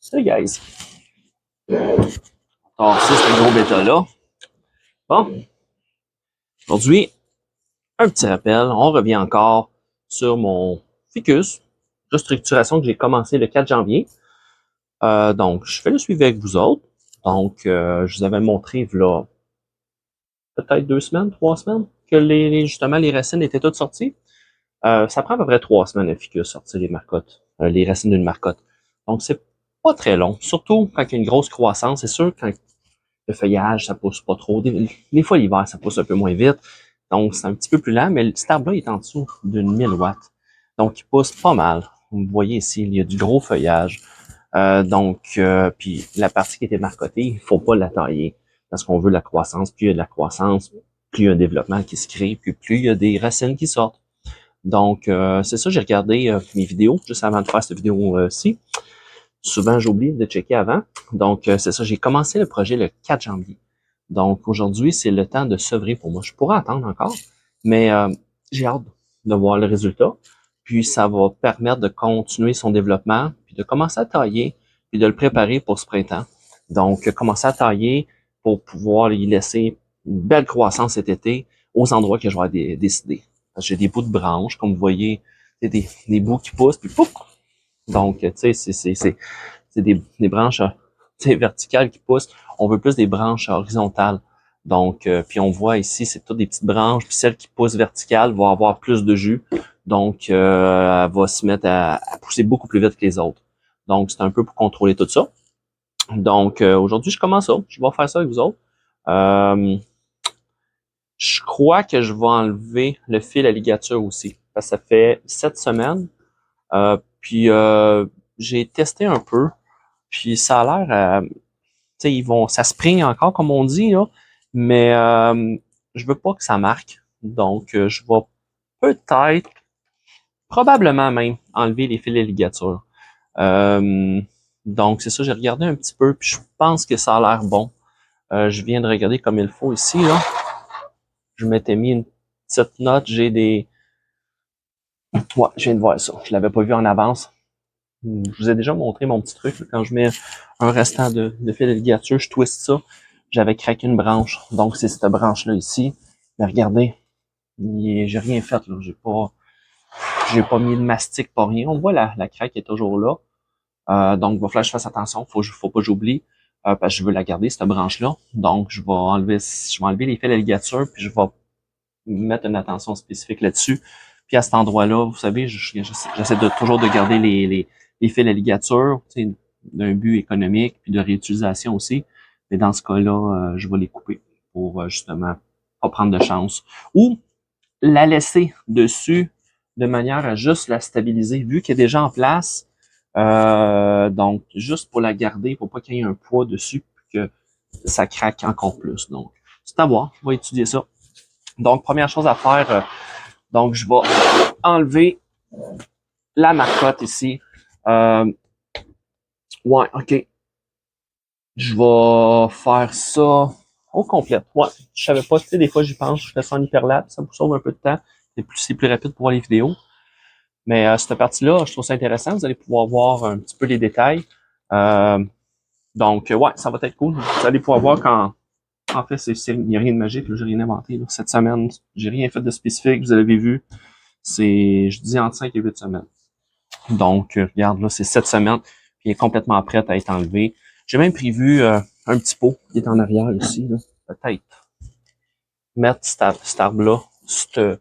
Salut guys! Alors, ça, c'est le gros bêta-là. Bon, aujourd'hui, un petit rappel. On revient encore sur mon ficus, restructuration que j'ai commencé le 4 janvier. Donc, je fais le suivi avec vous autres. Donc, je vous avais montré, là, peut-être 2 semaines, 3 semaines, que justement, les racines étaient toutes sorties. Ça prend à peu près 3 semaines, un ficus, sortir les marcottes, les racines d'une marcotte. Donc, c'est pas très long. Surtout quand il y a une grosse croissance. C'est sûr, quand le feuillage, ça pousse pas trop. Des fois, l'hiver, ça pousse un peu moins vite. Donc, c'est un petit peu plus lent, mais cet arbre-là est en dessous d'une 1000 watts. Donc, il pousse pas mal. Vous voyez ici, il y a du gros feuillage. Puis la partie qui était marcottée, il faut pas la tailler parce qu'on veut la croissance. Plus il y a de la croissance, plus il y a un développement qui se crée, puis plus il y a des racines qui sortent. Donc, c'est ça, j'ai regardé mes vidéos juste avant de faire cette vidéo-ci. Souvent, j'oublie de checker avant. Donc, c'est ça, j'ai commencé le projet le 4 janvier. Donc, aujourd'hui, c'est le temps de sevrer pour moi. Je pourrais attendre encore, mais j'ai hâte de voir le résultat. Puis, ça va permettre de continuer son développement, puis de commencer à tailler, puis de le préparer pour ce printemps. Donc, commencer à tailler pour pouvoir y laisser une belle croissance cet été aux endroits que je vais décider. Parce que j'ai des bouts de branches, comme vous voyez, des bouts qui poussent, puis pouf! Donc, tu sais, c'est des branches verticales qui poussent. On veut plus des branches horizontales. Donc, puis on voit ici, c'est toutes des petites branches, puis celle qui pousse verticale va avoir plus de jus. Donc, elle va se mettre à pousser beaucoup plus vite que les autres. Donc, c'est un peu pour contrôler tout ça. Donc, aujourd'hui, je commence ça. Je vais faire ça avec vous autres. Je crois que je vais enlever le fil à ligature aussi. Parce que ça fait 7 semaines. Puis, j'ai testé un peu. Puis, ça a l'air... tu sais, ça spring encore, comme on dit, là. Mais je veux pas que ça marque. Donc, je vais peut-être, probablement même, enlever les fils de ligature. Euh, donc, c'est ça, j'ai regardé un petit peu, puis je pense que ça a l'air bon. Je viens de regarder comme il faut ici, là. Je m'étais mis une petite note, j'ai des... Ouais, je viens de voir ça. Je l'avais pas vu en avance. Je vous ai déjà montré mon petit truc. Là, quand je mets un restant de fil de ligature, je twiste ça. J'avais craqué une branche. Donc, c'est cette branche-là ici. Mais regardez, j'ai rien fait. Là. J'ai pas mis de mastic, pas rien. On voit la craque est toujours là. Donc, il va falloir que je fasse attention. Faut pas que j'oublie. Parce que je veux la garder, cette branche-là. Donc, je vais enlever les fils de ligature, puis je vais mettre une attention spécifique là-dessus. Puis à cet endroit-là, vous savez, j'essaie toujours de garder les fils à ligature, d'un but économique, puis de réutilisation aussi. Mais dans ce cas-là, je vais les couper pour justement pas prendre de chance. Ou la laisser dessus de manière à juste la stabiliser, vu qu'elle est déjà en place. Donc, juste pour la garder, pour pas qu'il y ait un poids dessus, puis que ça craque encore plus. Donc, c'est à voir. Je vais étudier ça. Donc, première chose à faire, donc je vais enlever la marcotte ici. Ouais, ok. Je vais faire ça au complet. Ouais, je savais pas, tu sais, des fois j'y pense, je fais ça en hyperlapse, ça vous sauve un peu de temps. C'est plus rapide pour voir les vidéos. Mais cette partie-là, je trouve ça intéressant. Vous allez pouvoir voir un petit peu les détails. Donc, ouais, ça va être cool. Vous allez pouvoir voir quand... En fait, il n'y a rien de magique, j'ai rien inventé. Là. Cette semaine, j'ai rien fait de spécifique, vous avez vu. C'est, je dis entre 5 et 8 semaines. Donc, regarde, là, c'est 7 semaines, puis il est complètement prêt à être enlevé. J'ai même prévu un petit pot qui est en arrière ici, là. Peut-être mettre cet arbre-là. C'est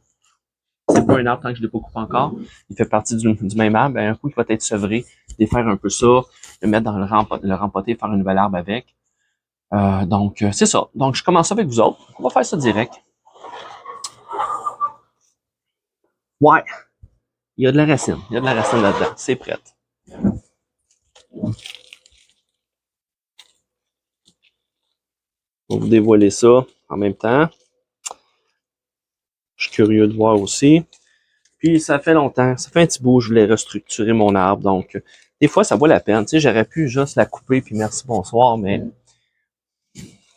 pas un arbre tant que je l'ai pas coupé encore. Il fait partie du même arbre. Ben, un coup, il va être sevré, défaire un peu ça, le mettre dans le rempoter, faire un nouvel arbre avec. Donc, c'est ça. Donc, je commence avec vous autres. On va faire ça direct. Ouais, il y a de la racine. Il y a de la racine là-dedans. C'est prêt. On va vous dévoiler ça en même temps. Je suis curieux de voir aussi. Puis ça fait longtemps, ça fait un petit bout, je voulais restructurer mon arbre. Donc, des fois, ça vaut la peine. Tu sais, j'aurais pu juste la couper puis merci, bonsoir, mais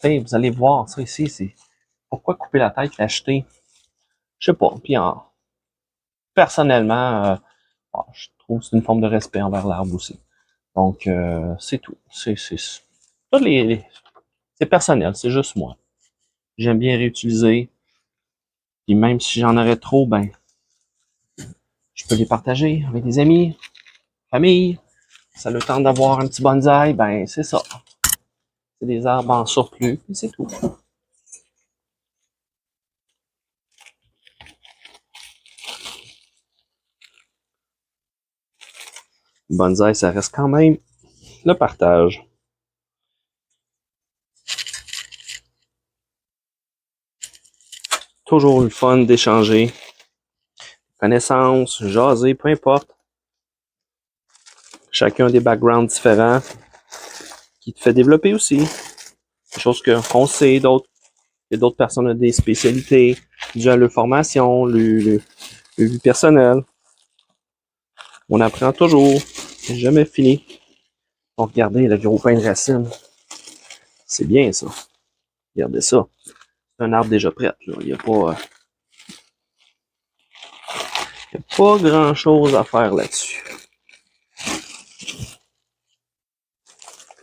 vous allez voir ça ici, c'est pourquoi couper la tête, l'acheter? Je sais pas. Puis personnellement, je trouve que c'est une forme de respect envers l'arbre aussi. Donc, c'est tout. Pas c'est personnel, c'est juste moi. J'aime bien réutiliser. Puis même si j'en aurais trop, ben, je peux les partager avec des amis, famille. Ça a le temps d'avoir un petit bonsaï, ben, c'est ça. C'est des arbres en surplus, et c'est tout. Bonsaï, ça reste quand même le partage. Toujours le fun d'échanger. Connaissances, jaser, peu importe. Chacun des backgrounds différents qui te fait développer aussi. Des choses qu'on sait, d'autres. Il y a d'autres personnes qui ont des spécialités, dû à leur formation, le vie personnelle. On apprend toujours. C'est jamais fini. Donc, regardez le gros pain de racine. C'est bien, ça. Regardez ça. C'est un arbre déjà prêt. Là. Il n'y a pas grand-chose à faire là-dessus.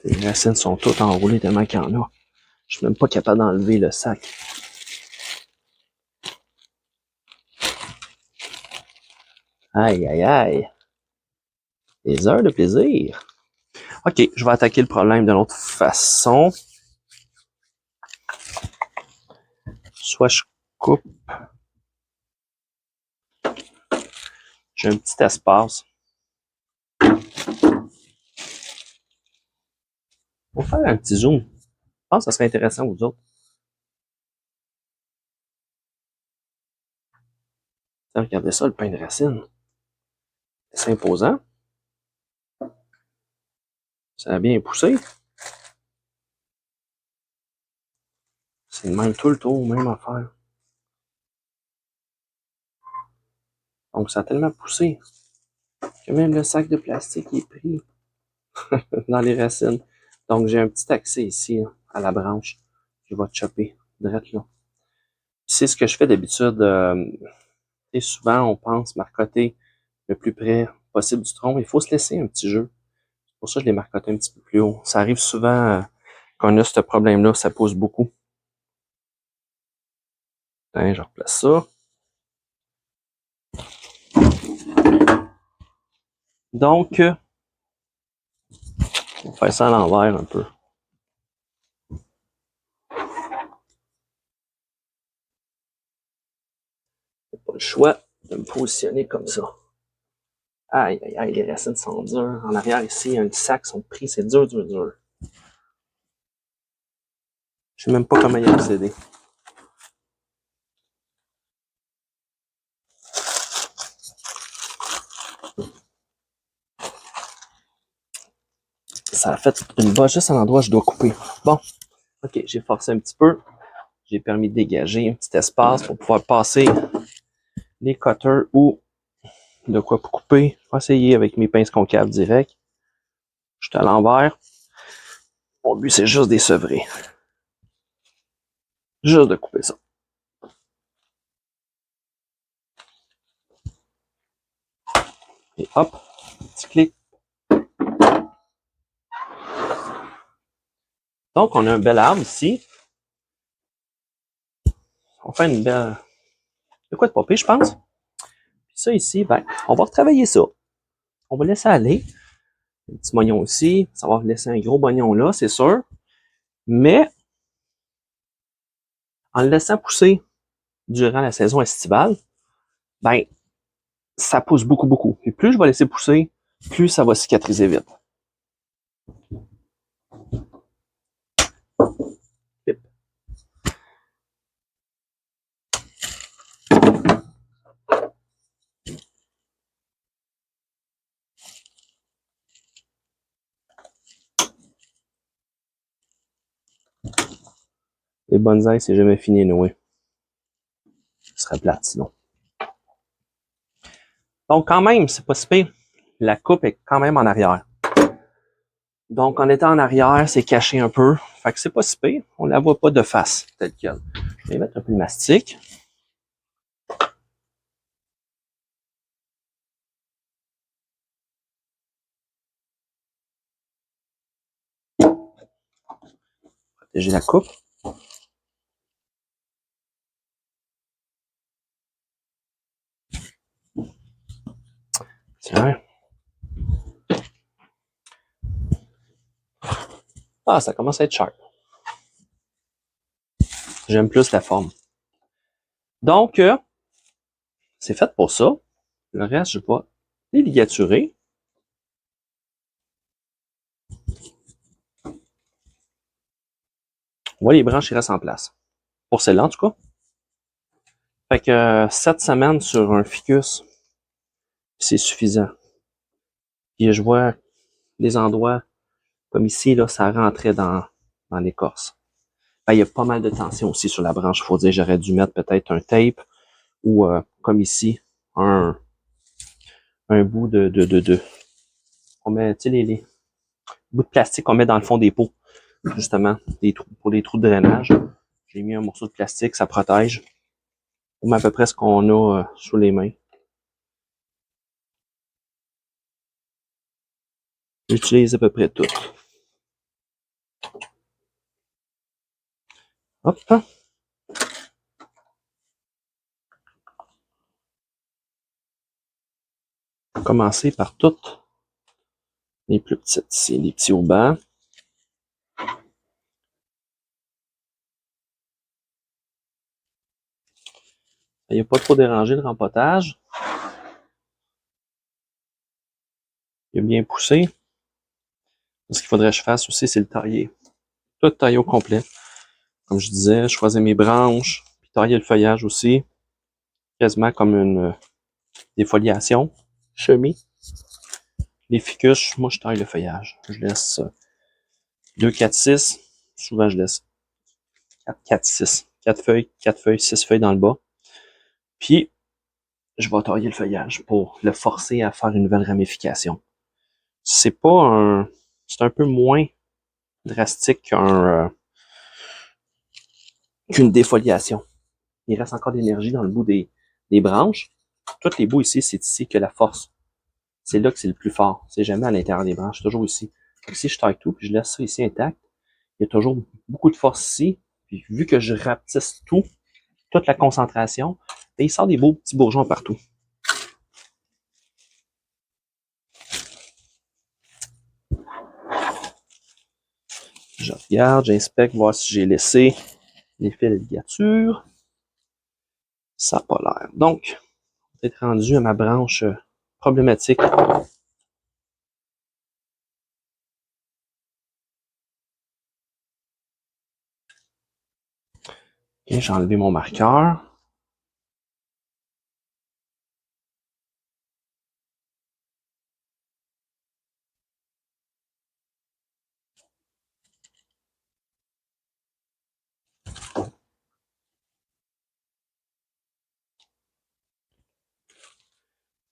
Les racines sont toutes enroulées tellement qu'il y en a. Je suis même pas capable d'enlever le sac. Aïe, aïe, aïe. Des heures de plaisir. OK, je vais attaquer le problème d'une autre façon. Soit je coupe. J'ai un petit espace. On va faire un petit zoom. Je pense que ça serait intéressant aux autres. Regardez ça, le pain de racine. C'est imposant. Ça a bien poussé. C'est le même tout le tour, même affaire. Donc ça a tellement poussé que même le sac de plastique est pris dans les racines. Donc j'ai un petit accès ici là, à la branche. Je vais chopper direct là. C'est ce que je fais d'habitude. Et souvent, on pense marcoter le plus près possible du tronc. Il faut se laisser un petit jeu. C'est pour ça que je l'ai marcoté un petit peu plus haut. Ça arrive souvent qu'on a ce problème-là, ça pousse beaucoup. Hein, je replace ça. Donc, on va faire ça à l'envers un peu. J'ai pas le choix de me positionner comme ça. Aïe, aïe, aïe, les racines sont dures. En arrière, ici, il y a un petit sac, sont pris, c'est dur, dur, dur. Je sais même pas comment y accéder. Ça a fait une bosse juste à l'endroit où je dois couper. Bon, ok, j'ai forcé un petit peu. J'ai permis de dégager un petit espace pour pouvoir passer les cutters ou de quoi pour couper. Je vais essayer avec mes pinces concaves direct. Je suis à l'envers. Mon but, c'est juste des sevrer. Juste de couper ça. Et hop, petit clic. Donc, on a un bel arbre ici. On fait une belle... De quoi de popper, je pense. Puis ça ici, ben, on va retravailler ça. On va laisser aller. Un petit moignon ici. Ça va laisser un gros moignon là, c'est sûr. Mais, en le laissant pousser durant la saison estivale, ben, ça pousse beaucoup, beaucoup. Et plus je vais laisser pousser, plus ça va cicatriser vite. Les bonsaïs, c'est jamais fini, Noé. Ce serait plate, sinon. Donc, quand même, c'est pas si pire. La coupe est quand même en arrière. Donc, en étant en arrière, c'est caché un peu. Fait que c'est pas si pire. On la voit pas de face, telle quelle. Je vais mettre un peu de mastic. J'ai la coupe. Tiens. Ah, ça commence à être sharp. J'aime plus la forme. Donc, c'est fait pour ça. Le reste, je vais les ligaturer. On voit les branches qui restent en place. Pour celle-là, en tout cas. Fait que 7 semaines sur un ficus, c'est suffisant. Puis je vois des endroits comme ici, là, ça rentrait dans l'écorce. Ben, il y a pas mal de tension aussi sur la branche. Il faut dire, j'aurais dû mettre peut-être un tape ou, comme ici, un bout de on met, tu sais, les bouts de plastique qu'on met dans le fond des pots, justement, des trous, pour les trous de drainage. J'ai mis un morceau de plastique, ça protège. On met à peu près ce qu'on a sous les mains. J'utilise à peu près tout. Hop. Commencer par toutes les plus petites ici, les petits haubans. Il n'y a pas trop dérangé le rempotage. Il a bien poussé. Ce qu'il faudrait que je fasse aussi, c'est le tailler. Tout tailler au complet. Comme je disais, je choisis mes branches, puis tailler le feuillage aussi. Quasiment comme une défoliation. Chemis. Les ficus, moi je taille le feuillage. Je laisse 2, 4, 6. Souvent je laisse 4, 4, 6. 4 feuilles, 6 feuilles dans le bas. Puis, je vais tailler le feuillage pour le forcer à faire une nouvelle ramification. C'est pas un... C'est un peu moins drastique qu'une défoliation. Il reste encore de l'énergie dans le bout des branches. Toutes les bouts ici, c'est ici que la force. C'est là que c'est le plus fort. C'est jamais à l'intérieur des branches, c'est toujours ici. Ici, je taille tout, puis je laisse ça ici intact. Il y a toujours beaucoup de force ici. Puis vu que je rapetisse tout, toute la concentration, et il sort des beaux petits bourgeons partout. Je regarde, j'inspecte, voir si j'ai laissé les fils de ligature. Ça n'a pas l'air. Donc, on est rendu à ma branche problématique. Okay, j'ai enlevé mon marqueur.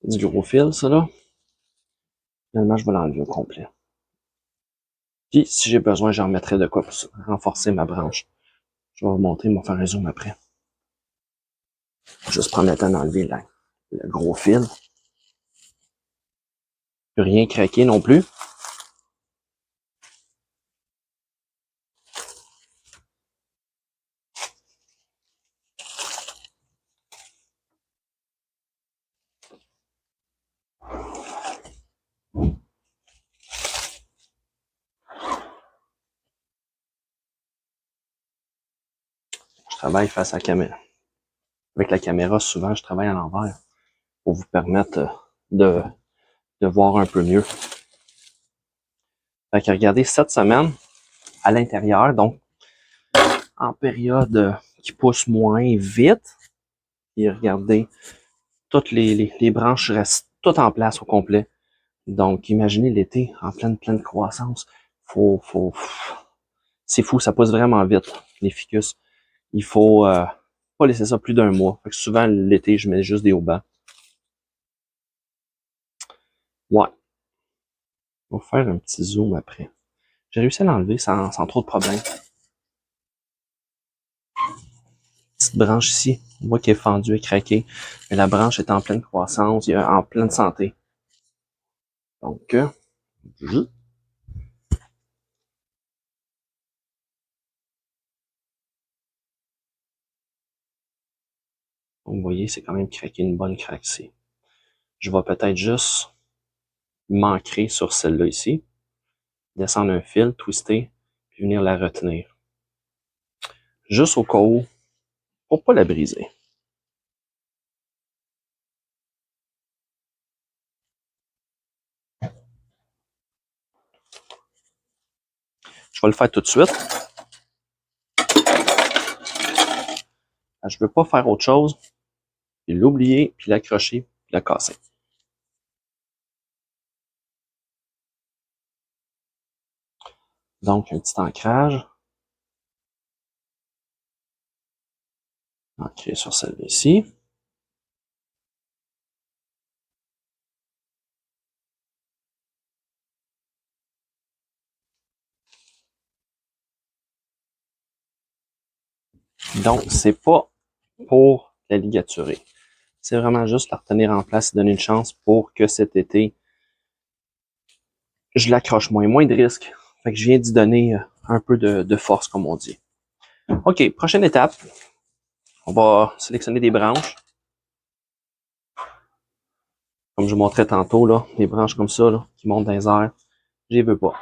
C'est du gros fil, ça là. Finalement, je vais l'enlever au complet. Puis, si j'ai besoin, j'en remettrai de quoi pour renforcer ma branche. Je vais vous montrer, je vais faire un zoom après. Juste prendre le temps d'enlever le gros fil. Rien craquer non plus. Je travaille face à la caméra. Avec la caméra, souvent, je travaille à l'envers pour vous permettre de voir un peu mieux. Fait que regardez, 7 semaines à l'intérieur, donc en période qui pousse moins vite. Et regardez, toutes les branches restent toutes en place au complet. Donc, imaginez l'été en pleine croissance. C'est fou, ça pousse vraiment vite, les ficus. Il faut pas laisser ça plus d'un mois. Fait que souvent, l'été, je mets juste des haubans. Ouais. On va faire un petit zoom après. J'ai réussi à l'enlever sans trop de problèmes. Petite branche ici, on voit qu'elle est fendue et craquée. Mais la branche est en pleine croissance, en pleine santé. Donc, Donc, vous voyez, c'est quand même craqué une bonne craque ici. Je vais peut-être juste m'ancrer sur celle-là ici, descendre un fil, twister, puis venir la retenir. Juste au cas où, pour pas la briser. Je vais le faire tout de suite. Je veux pas faire autre chose, puis l'oublier, puis l'accrocher, puis la casser. Donc, un petit ancrage. Ancré sur celle-là ici. Donc, c'est pas pour la ligaturer. C'est vraiment juste la retenir en place et donner une chance pour que cet été, je l'accroche moins de risques. Fait que je viens d'y donner un peu de force, comme on dit. OK, prochaine étape. On va sélectionner des branches. Comme je vous montrais tantôt, là, des branches comme ça, là, qui montent dans les airs. Je les veux pas.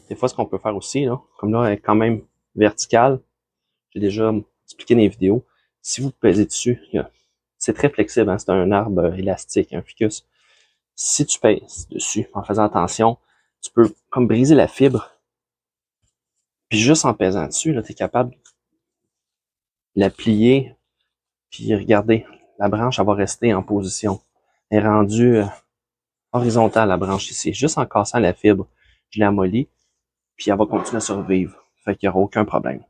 Des fois, ce qu'on peut faire aussi, là, comme là, elle est quand même verticale, j'ai déjà expliqué dans les vidéos. Si vous pesez dessus, c'est très flexible, hein, c'est un arbre élastique, un ficus. Si tu pèses dessus en faisant attention, tu peux comme briser la fibre. Puis juste en pesant dessus, tu es capable de la plier. Puis regardez, la branche, elle va rester en position. Elle est rendue horizontale, la branche ici. Juste en cassant la fibre, je l'amollis, puis elle va continuer à survivre. Fait qu'il n'y aura aucun problème.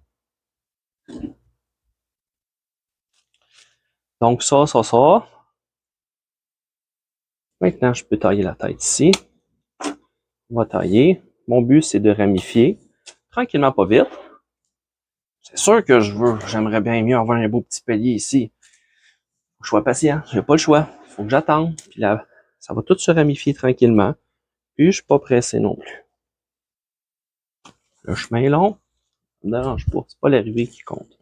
Donc ça. Maintenant, je peux tailler la tête ici. On va tailler. Mon but, c'est de ramifier. Tranquillement, pas vite. C'est sûr que j'aimerais bien mieux avoir un beau petit palier ici. Faut que je sois patient. J'ai pas le choix. Il faut que j'attende. Puis là, ça va tout se ramifier tranquillement. Puis je suis pas pressé non plus. Le chemin est long. Ça me dérange pas. C'est pas l'arrivée qui compte.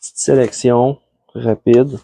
Petite sélection rapide.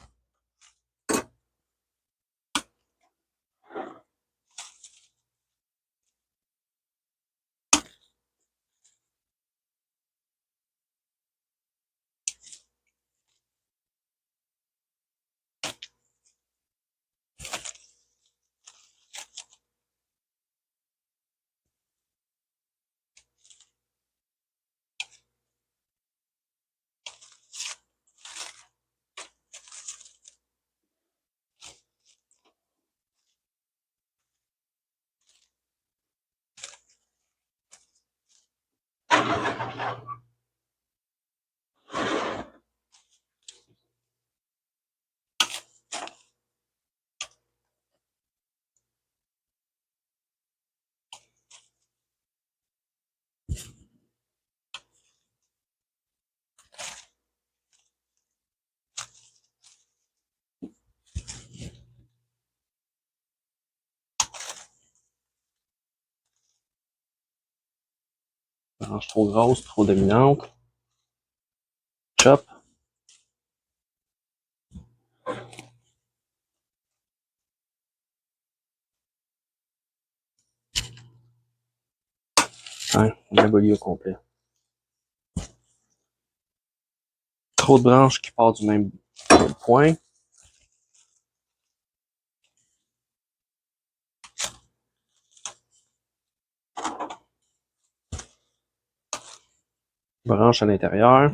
Branche trop grosse, trop dominante. Chop. Hein, l'abolie au complet. Trop de branches qui partent du même point. Branche à l'intérieur.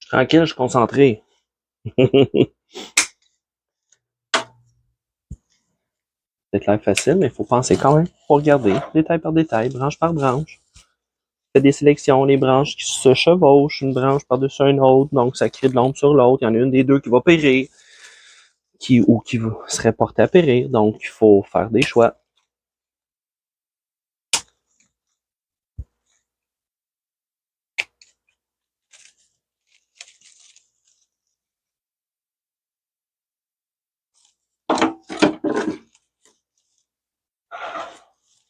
Je suis tranquille, je suis concentré. C'est l'air facile, mais il faut penser quand même. Il faut regarder, détail par détail, branche par branche. Fait des sélections, les branches qui se chevauchent, une branche par-dessus une autre, donc ça crée de l'ombre sur l'autre. Il y en a une des deux qui va périr, ou qui serait portée à périr, donc il faut faire des choix.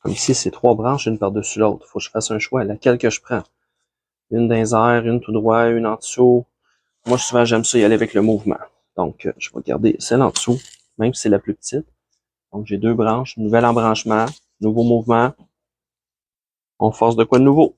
Comme ici, c'est 3 branches, une par-dessus l'autre. Il faut que je fasse un choix. Laquelle que je prends? Une dans les airs, une tout droit, une en dessous. Moi, souvent, j'aime ça y aller avec le mouvement. Donc, je vais garder celle en dessous, même si c'est la plus petite. Donc, j'ai 2 branches, nouvel embranchement, nouveau mouvement. On force de quoi de nouveau?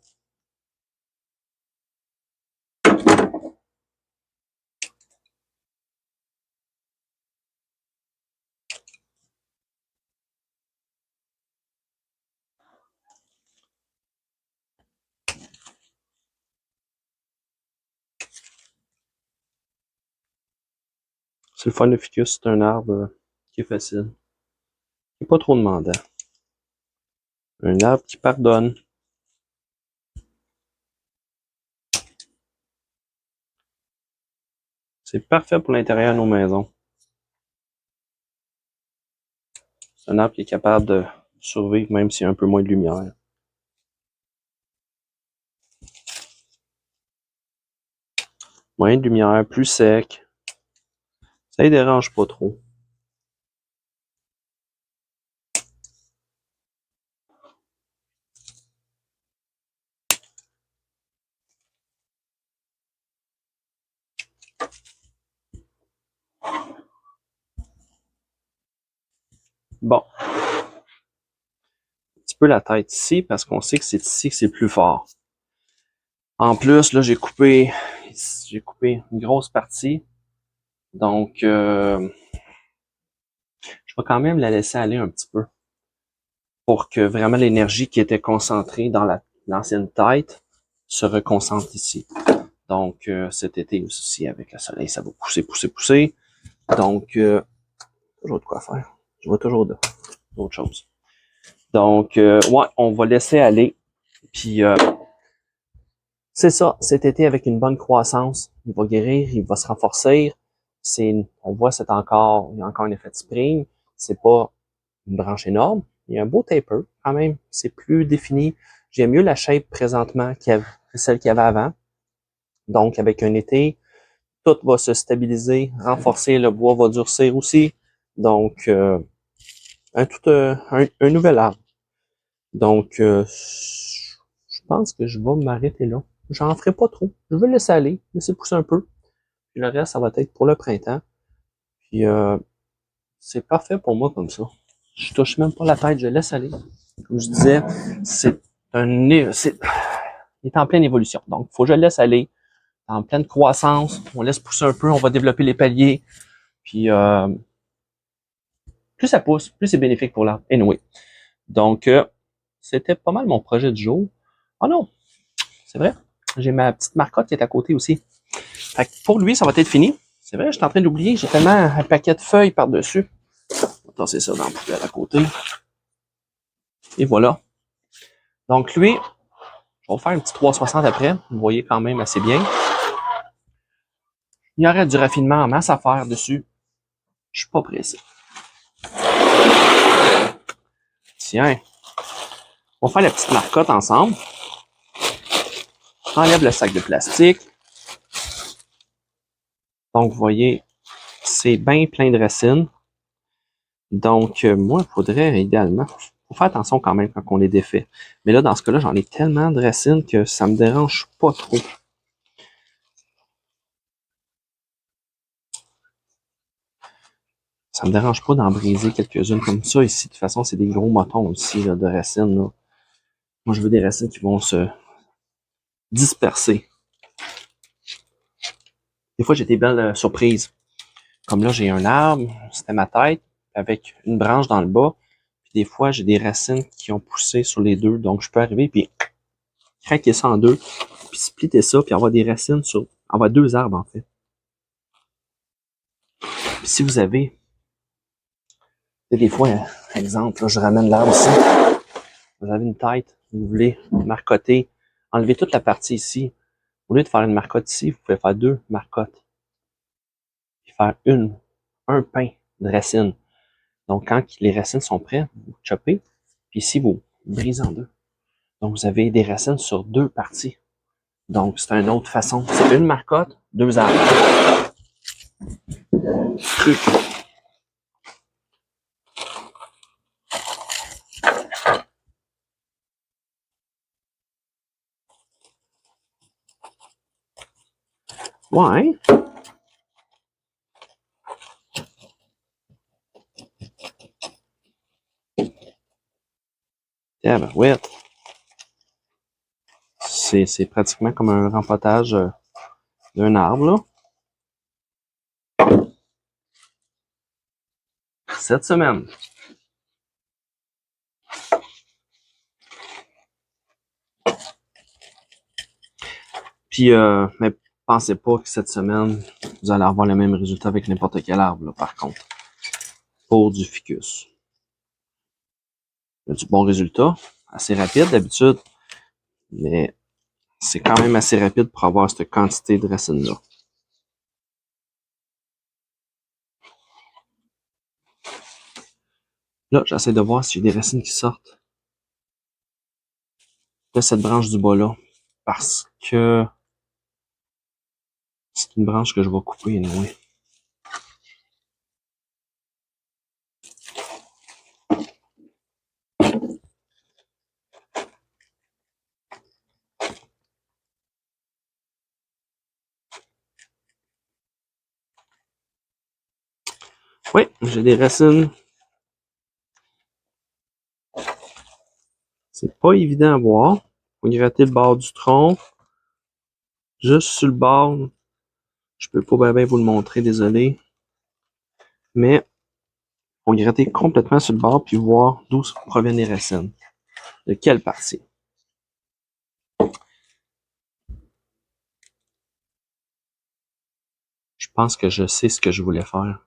C'est le fun de ficus, c'est un arbre qui est facile, qui n'est pas trop demandant. Un arbre qui pardonne. C'est parfait pour l'intérieur de nos maisons. C'est un arbre qui est capable de survivre même s'il y a un peu moins de lumière. Moins de lumière, plus sec. Ça ne dérange pas trop. Bon. Un petit peu la tête ici parce qu'on sait que c'est ici que c'est plus fort. En plus, là, j'ai coupé une grosse partie. Donc, je vais quand même la laisser aller un petit peu pour que vraiment l'énergie qui était concentrée dans l'ancienne tête se reconcentre ici. Donc, cet été aussi, avec le soleil, ça va pousser, pousser, pousser. Donc, toujours de quoi faire. Je vois toujours d'autres choses. Donc, ouais, on va laisser aller. Puis, c'est ça, cet été, avec une bonne croissance, il va guérir, il va se renforcer. On voit, il y a encore un effet de spring. C'est pas une branche énorme. Il y a un beau taper, quand même. C'est plus défini. J'aime mieux la shape présentement que celle qu'il y avait avant. Donc, avec un été, tout va se stabiliser, renforcer, le bois va durcir aussi. Donc, un nouvel arbre. Donc, je pense que je vais m'arrêter là. J'en ferai pas trop. Je vais laisser aller, laisser pousser un peu. Puis le reste, ça va être pour le printemps. Puis, c'est parfait pour moi comme ça. Je touche même pas la tête, je laisse aller. Comme je disais, il est en pleine évolution. Donc, faut que je le laisse aller. En pleine croissance. On laisse pousser un peu, on va développer les paliers. Puis, plus ça pousse, plus c'est bénéfique pour l'arbre. Anyway. Donc, c'était pas mal mon projet du jour. Oh non, c'est vrai. J'ai ma petite marcotte qui est à côté aussi. Fait que pour lui, ça va être fini. C'est vrai, je suis en train d'oublier. J'ai tellement un paquet de feuilles par-dessus. On va tasser ça dans la poubelle à côté. Et voilà. Donc lui, je vais faire un petit 360 après. Vous voyez quand même assez bien. Il y aurait du raffinement en masse à faire dessus. Je suis pas pressé. Tiens. On va faire la petite marcotte ensemble. Enlève le sac de plastique. Donc, vous voyez, c'est bien plein de racines. Donc, moi, il faudrait idéalement, faut faire attention quand même quand on les défait. Mais là, dans ce cas-là, j'en ai tellement de racines que ça me dérange pas trop. Ça me dérange pas d'en briser quelques-unes comme ça. Ici, de toute façon, c'est des gros motons aussi là, de racines. Là. Moi, je veux des racines qui vont se disperser. Des fois, j'ai des belles surprises. Comme là, j'ai un arbre, c'était ma tête, avec une branche dans le bas. Puis des fois, j'ai des racines qui ont poussé sur les deux. Donc, je peux arriver puis craquer ça en deux, puis splitter ça, puis avoir des racines sur avoir 2 arbres, en fait. Puis si vous avez, des fois, exemple, là, je ramène l'arbre ici. Vous avez une tête, vous voulez marcoter, enlever toute la partie ici. Au lieu de faire une marcotte ici, vous pouvez faire 2 marcottes. Puis faire un pain de racine. Donc, quand les racines sont prêtes, vous choppez, puis ici, vous brisez en 2. Donc, vous avez des racines sur 2 parties. Donc, c'est une autre façon. C'est une marcotte, 2 arbres. Truc. Ouais. Yeah, ben, ouais. C'est pratiquement comme un rempotage d'un arbre, là. Cette semaine. Puis, mais pensez pas que cette semaine, vous allez avoir le même résultat avec n'importe quel arbre, là, par contre. Pour du ficus. Il y a du bon résultat. Assez rapide d'habitude. Mais c'est quand même assez rapide pour avoir cette quantité de racines-là. Là, j'essaie de voir s'il y a des racines qui sortent de cette branche du bas-là. Parce que c'est une branche que je vais couper, anyway. Oui, j'ai des racines. C'est pas évident à voir. Faut gratter le bord du tronc. Juste sur le bord. Je peux pas bien vous le montrer, désolé. Mais faut gratter complètement sur le bord puis voir d'où proviennent les racines. De quelle partie. Je pense que je sais ce que je voulais faire.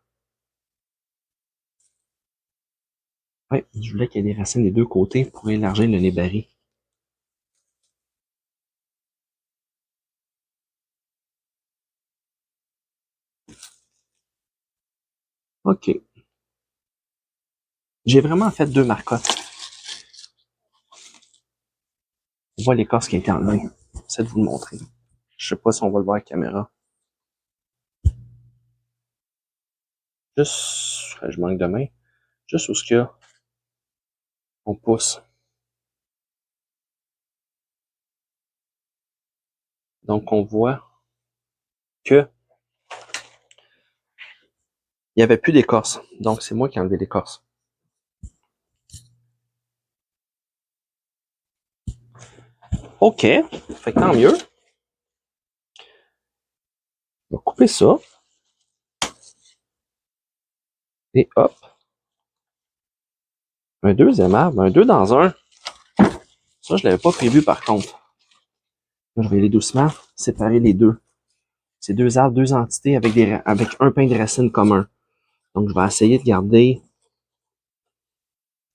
Oui, je voulais qu'il y ait des racines des 2 côtés pour élargir le nez-barré. OK. J'ai vraiment fait 2 marcottes. On voit l'écorce qui a été enlevée. J'essaie de vous le montrer. Je sais pas si on va le voir avec la caméra. Juste, je manque de main. Juste où ce qu'il y a, on pousse. Donc, on voit que il n'y avait plus d'écorce. Donc, c'est moi qui ai enlevé l'écorce. OK. Fait que tant mieux. On va couper ça. Et hop. Un deuxième arbre. Un 2 dans un. Ça, je l'avais pas prévu par contre. Là, je vais aller doucement séparer les deux. C'est 2 arbres, 2 entités avec un pain de racine commun. Donc, je vais essayer de garder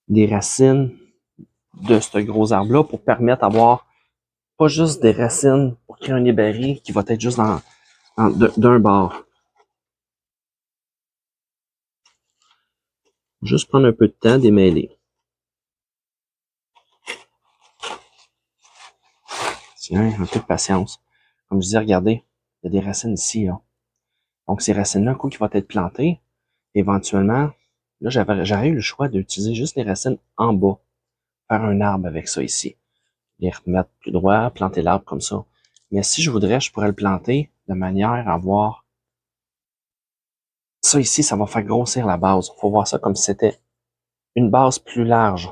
des racines de ce gros arbre-là pour permettre d'avoir pas juste des racines pour créer un nez qui va être juste d'un bord. Juste prendre un peu de temps, démêler. Tiens, un peu de patience. Comme je disais, regardez, il y a des racines ici, là. Donc, ces racines-là, un coup qui vont être plantées, éventuellement, là, j'aurais eu le choix d'utiliser juste les racines en bas. Faire un arbre avec ça ici. Les remettre plus droit, planter l'arbre comme ça. Mais si je voudrais, je pourrais le planter de manière à avoir ça ici, ça va faire grossir la base. Il faut voir ça comme si c'était une base plus large.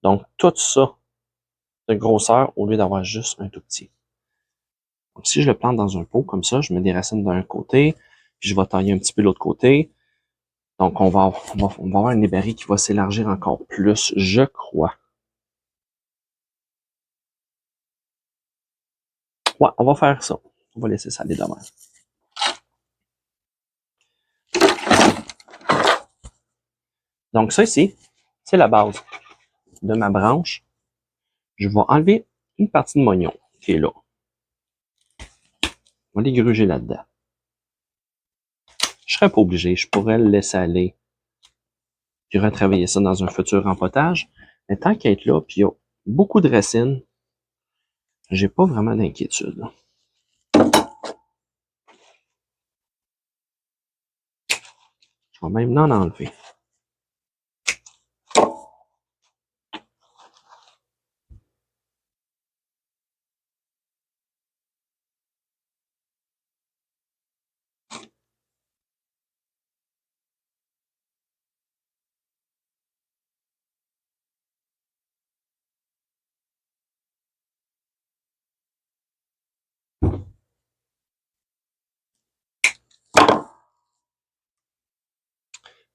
Donc, tout ça de grosseur au lieu d'avoir juste un tout petit. Donc, si je le plante dans un pot comme ça, je mets des racines d'un côté, puis je vais tailler un petit peu l'autre côté. Donc, on va avoir un nez qui va s'élargir encore plus, je crois. Ouais, on va faire ça. On va laisser ça aller de même. Donc ça ici, c'est la base de ma branche. Je vais enlever une partie de mon oignon qui est là. On va les gruger là-dedans. Je serais pas obligé, je pourrais le laisser aller puis retravailler ça dans un futur empotage. Mais tant qu'à être là, puis il y a beaucoup de racines, j'ai pas vraiment d'inquiétude. Je vais même en enlever.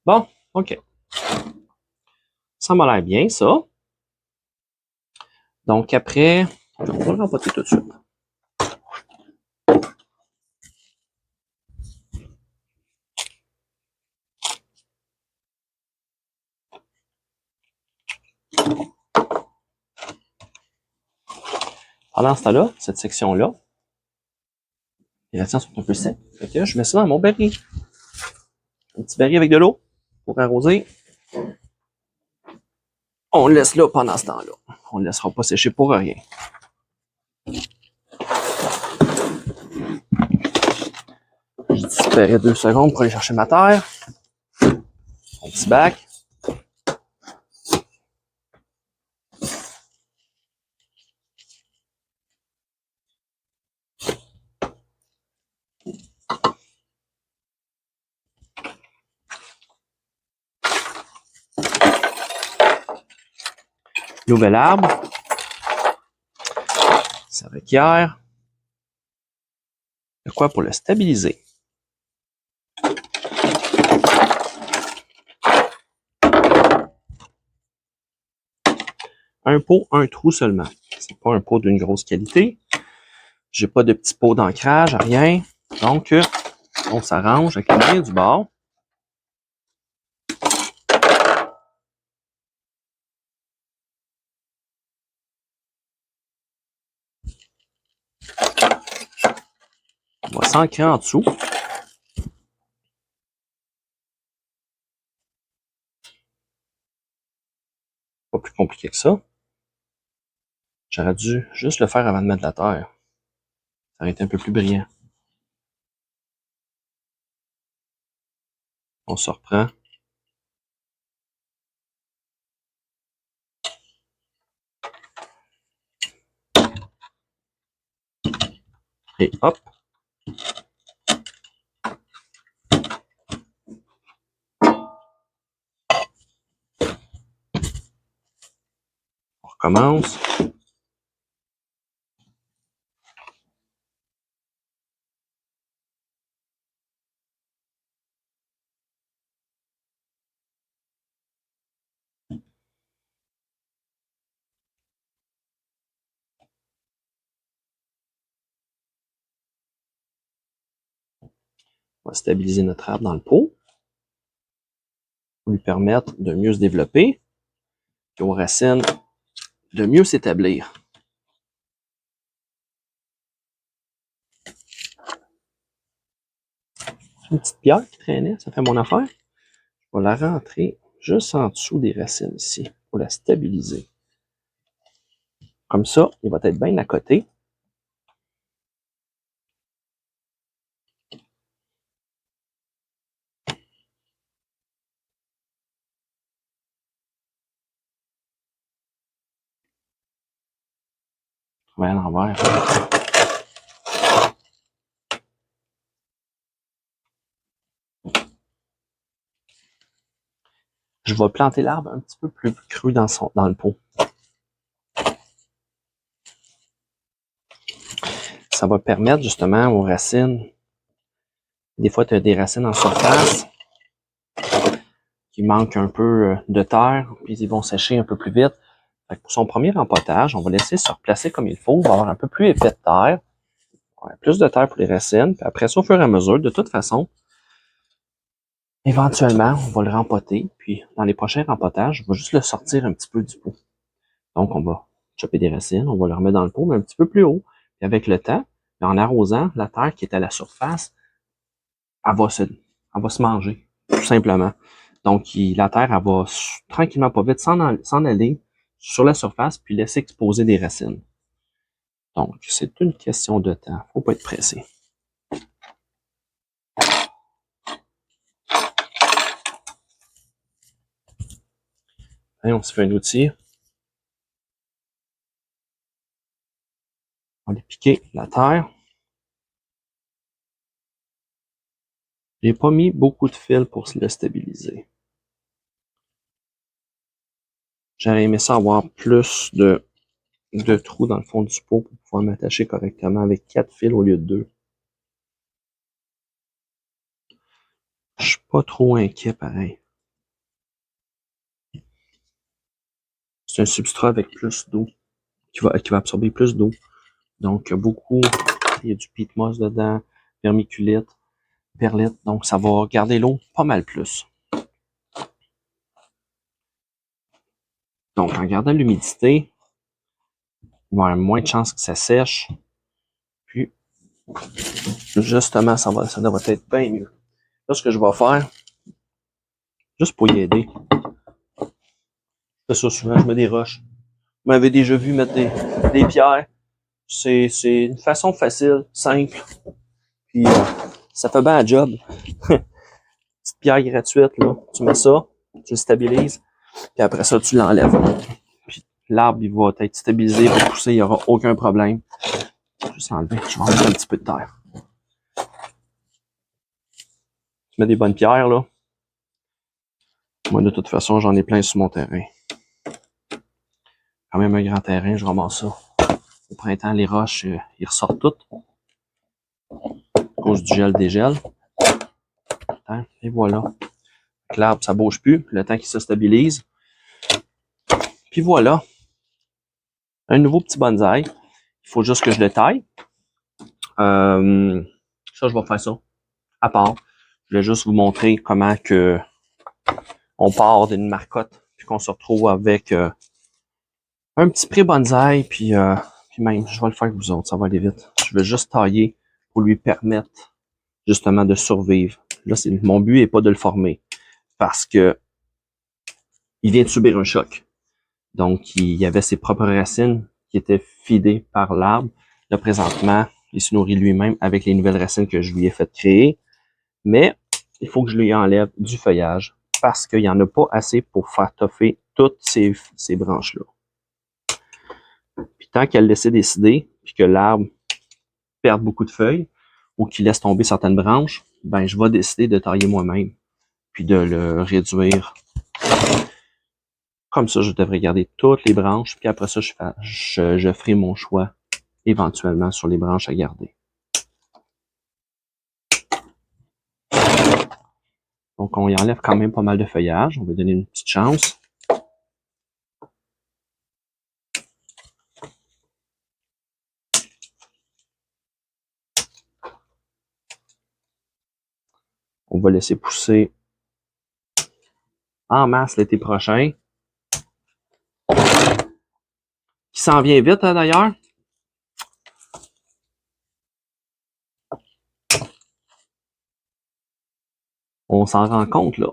Bon, OK. Ça m'a l'air bien, ça. Donc après, on va le rempoter tout de suite. Pendant ce temps-là, cette section-là, les racines sont un peu secs. Fait que je mets ça dans mon baril. Un petit baril avec de l'eau pour arroser. On le laisse là pendant ce temps-là. On ne le laissera pas sécher pour rien. Je disparais 2 secondes pour aller chercher ma terre. Mon petit bac. Nouvel arbre. Ça requiert de quoi pour le stabiliser. Un pot, un trou seulement. C'est pas un pot d'une grosse qualité. J'ai pas de petits pots d'ancrage, rien. Donc, on s'arrange avec le moyen du bord. On va s'ancrer en dessous. Pas plus compliqué que ça. J'aurais dû juste le faire avant de mettre la terre. Ça aurait été un peu plus brillant. On se reprend. Et hop. On recommence. On va stabiliser notre arbre dans le pot. Pour lui permettre de mieux se développer. Et aux racines de mieux s'établir. Une petite pierre qui traînait, ça fait mon affaire. Je vais la rentrer juste en dessous des racines ici pour la stabiliser. Comme ça, il va être bien à côté. On va à l'envers. Je vais planter l'arbre un petit peu plus cru dans le pot. Ça va permettre justement aux racines. Des fois, tu as des racines en surface qui manquent un peu de terre, puis ils vont sécher un peu plus vite. Fait que pour son premier rempotage, on va laisser se replacer comme il faut. On va avoir un peu plus épais de terre. Ouais, plus de terre pour les racines. Puis après ça, au fur et à mesure, de toute façon, éventuellement, on va le rempoter. Puis dans les prochains rempotages, on va juste le sortir un petit peu du pot. Donc, on va chopper des racines, on va le remettre dans le pot, mais un petit peu plus haut. Puis avec le temps, en arrosant, la terre qui est à la surface, elle va se manger, tout simplement. Donc, la terre, elle va tranquillement, pas vite, s'en aller sur la surface, puis laisser exposer des racines. Donc, c'est une question de temps. Faut pas être pressé. Allez, on se fait un outil. On va aller piquer la terre. J'ai pas mis beaucoup de fil pour le stabiliser. J'aurais aimé ça avoir plus de trous dans le fond du pot pour pouvoir m'attacher correctement avec 4 fils au lieu de 2. Je suis pas trop inquiet pareil. C'est un substrat avec plus d'eau, qui va absorber plus d'eau. Donc, beaucoup, il y a du peat moss dedans, vermiculite, perlite, donc ça va garder l'eau pas mal plus. Donc, en gardant l'humidité, il va y avoir moins de chances que ça sèche. Puis, justement, ça devrait être bien mieux. Là, ce que je vais faire, juste pour y aider, c'est ça, souvent, je mets des roches. Vous m'avez déjà vu mettre des pierres. C'est une façon facile, simple. Puis, ça fait bien la job. Petite pierre gratuite, là. Tu mets ça, tu le stabilises, puis après ça, tu l'enlèves. Puis, l'arbre, il va être stabilisé, il va pousser, il n'y aura aucun problème. Je vais juste enlever, je vais enlever un petit peu de terre. Tu mets des bonnes pierres, là. Moi, de toute façon, j'en ai plein sur mon terrain. Quand même un grand terrain, je ramasse ça. Au printemps, les roches, ils ressortent toutes. À cause du gel dégel. Et voilà. L'arbre, ça bouge plus, le temps qu'il se stabilise. Puis voilà. Un nouveau petit bonsaï. Il faut juste que je le taille. Ça, je vais faire ça. À part. Je vais juste vous montrer comment que on part d'une marcotte, puis qu'on se retrouve avec un petit pré bonsaï, puis même, je vais le faire avec vous autres, ça va aller vite. Je vais juste tailler pour lui permettre justement de survivre. Là, mon but n'est pas de le former, parce que il vient de subir un choc. Donc, il y avait ses propres racines qui étaient fidées par l'arbre. Là, présentement, il se nourrit lui-même avec les nouvelles racines que je lui ai fait créer. Mais il faut que je lui enlève du feuillage parce qu'il n'y en a pas assez pour faire toffer toutes ces branches-là. Puis tant qu'elle laisse décider, puis que l'arbre perd beaucoup de feuilles ou qu'il laisse tomber certaines branches, ben je vais décider de tailler moi-même, puis de le réduire. Comme ça, je devrais garder toutes les branches, puis après ça, je ferai mon choix éventuellement sur les branches à garder. Donc, on y enlève quand même pas mal de feuillage. On va donner une petite chance. On va laisser pousser en masse l'été prochain. Qui s'en vient vite, hein, d'ailleurs. On s'en rend compte, là.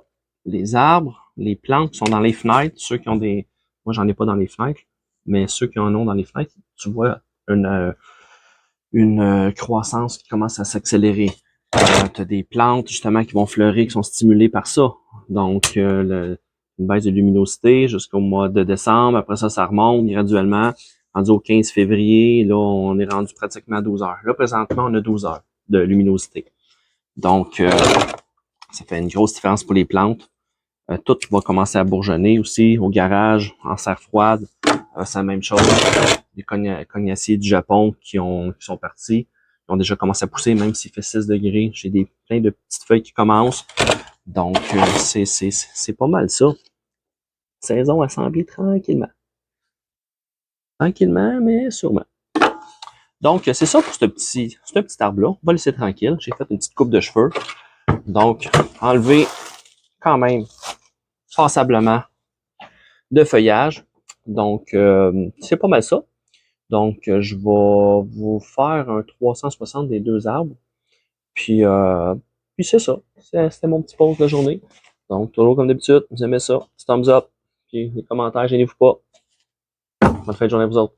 Les arbres, les plantes qui sont dans les fenêtres, ceux qui ont des... Moi, j'en ai pas dans les fenêtres, mais ceux qui en ont dans les fenêtres, tu vois une croissance qui commence à s'accélérer. Tu as des plantes, justement, qui vont fleurir, qui sont stimulées par ça. Donc, une baisse de luminosité jusqu'au mois de décembre. Après ça, ça remonte graduellement. Rendu au 15 février, là, on est rendu pratiquement à 12 heures. Là, présentement, on a 12 heures de luminosité. Donc, ça fait une grosse différence pour les plantes. Tout va commencer à bourgeonner aussi. Au garage, en serre froide, c'est la même chose. Les cognaciers du Japon qui sont partis, ils ont déjà commencé à pousser, même s'il fait 6 degrés. J'ai plein de petites feuilles qui commencent. Donc, c'est pas mal ça. Saison à s'en bien tranquillement. Tranquillement, mais sûrement. Donc, c'est ça pour ce petit arbre-là. On va le laisser tranquille. J'ai fait une petite coupe de cheveux. Donc, enlever quand même passablement de feuillage. Donc, c'est pas mal ça. Donc, je vais vous faire un 360 des deux arbres. Puis c'est ça. C'était mon petit pause de journée. Donc, toujours comme d'habitude, vous aimez ça, petit thumbs up. Puis les commentaires, gênez-vous pas. Bonne fin de journée à vous autres.